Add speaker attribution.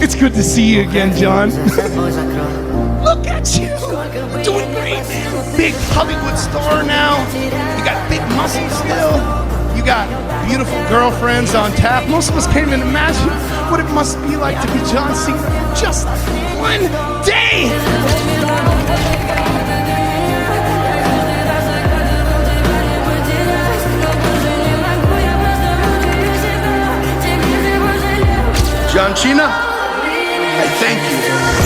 Speaker 1: It's good to see you again, John. Look at you! Doing great, man. Big Hollywood star now. You got big muscles still. You got beautiful girlfriends on tap. Most of us can't even imagine what it must be like to be John Cena for just one day.
Speaker 2: John Cena, I thank you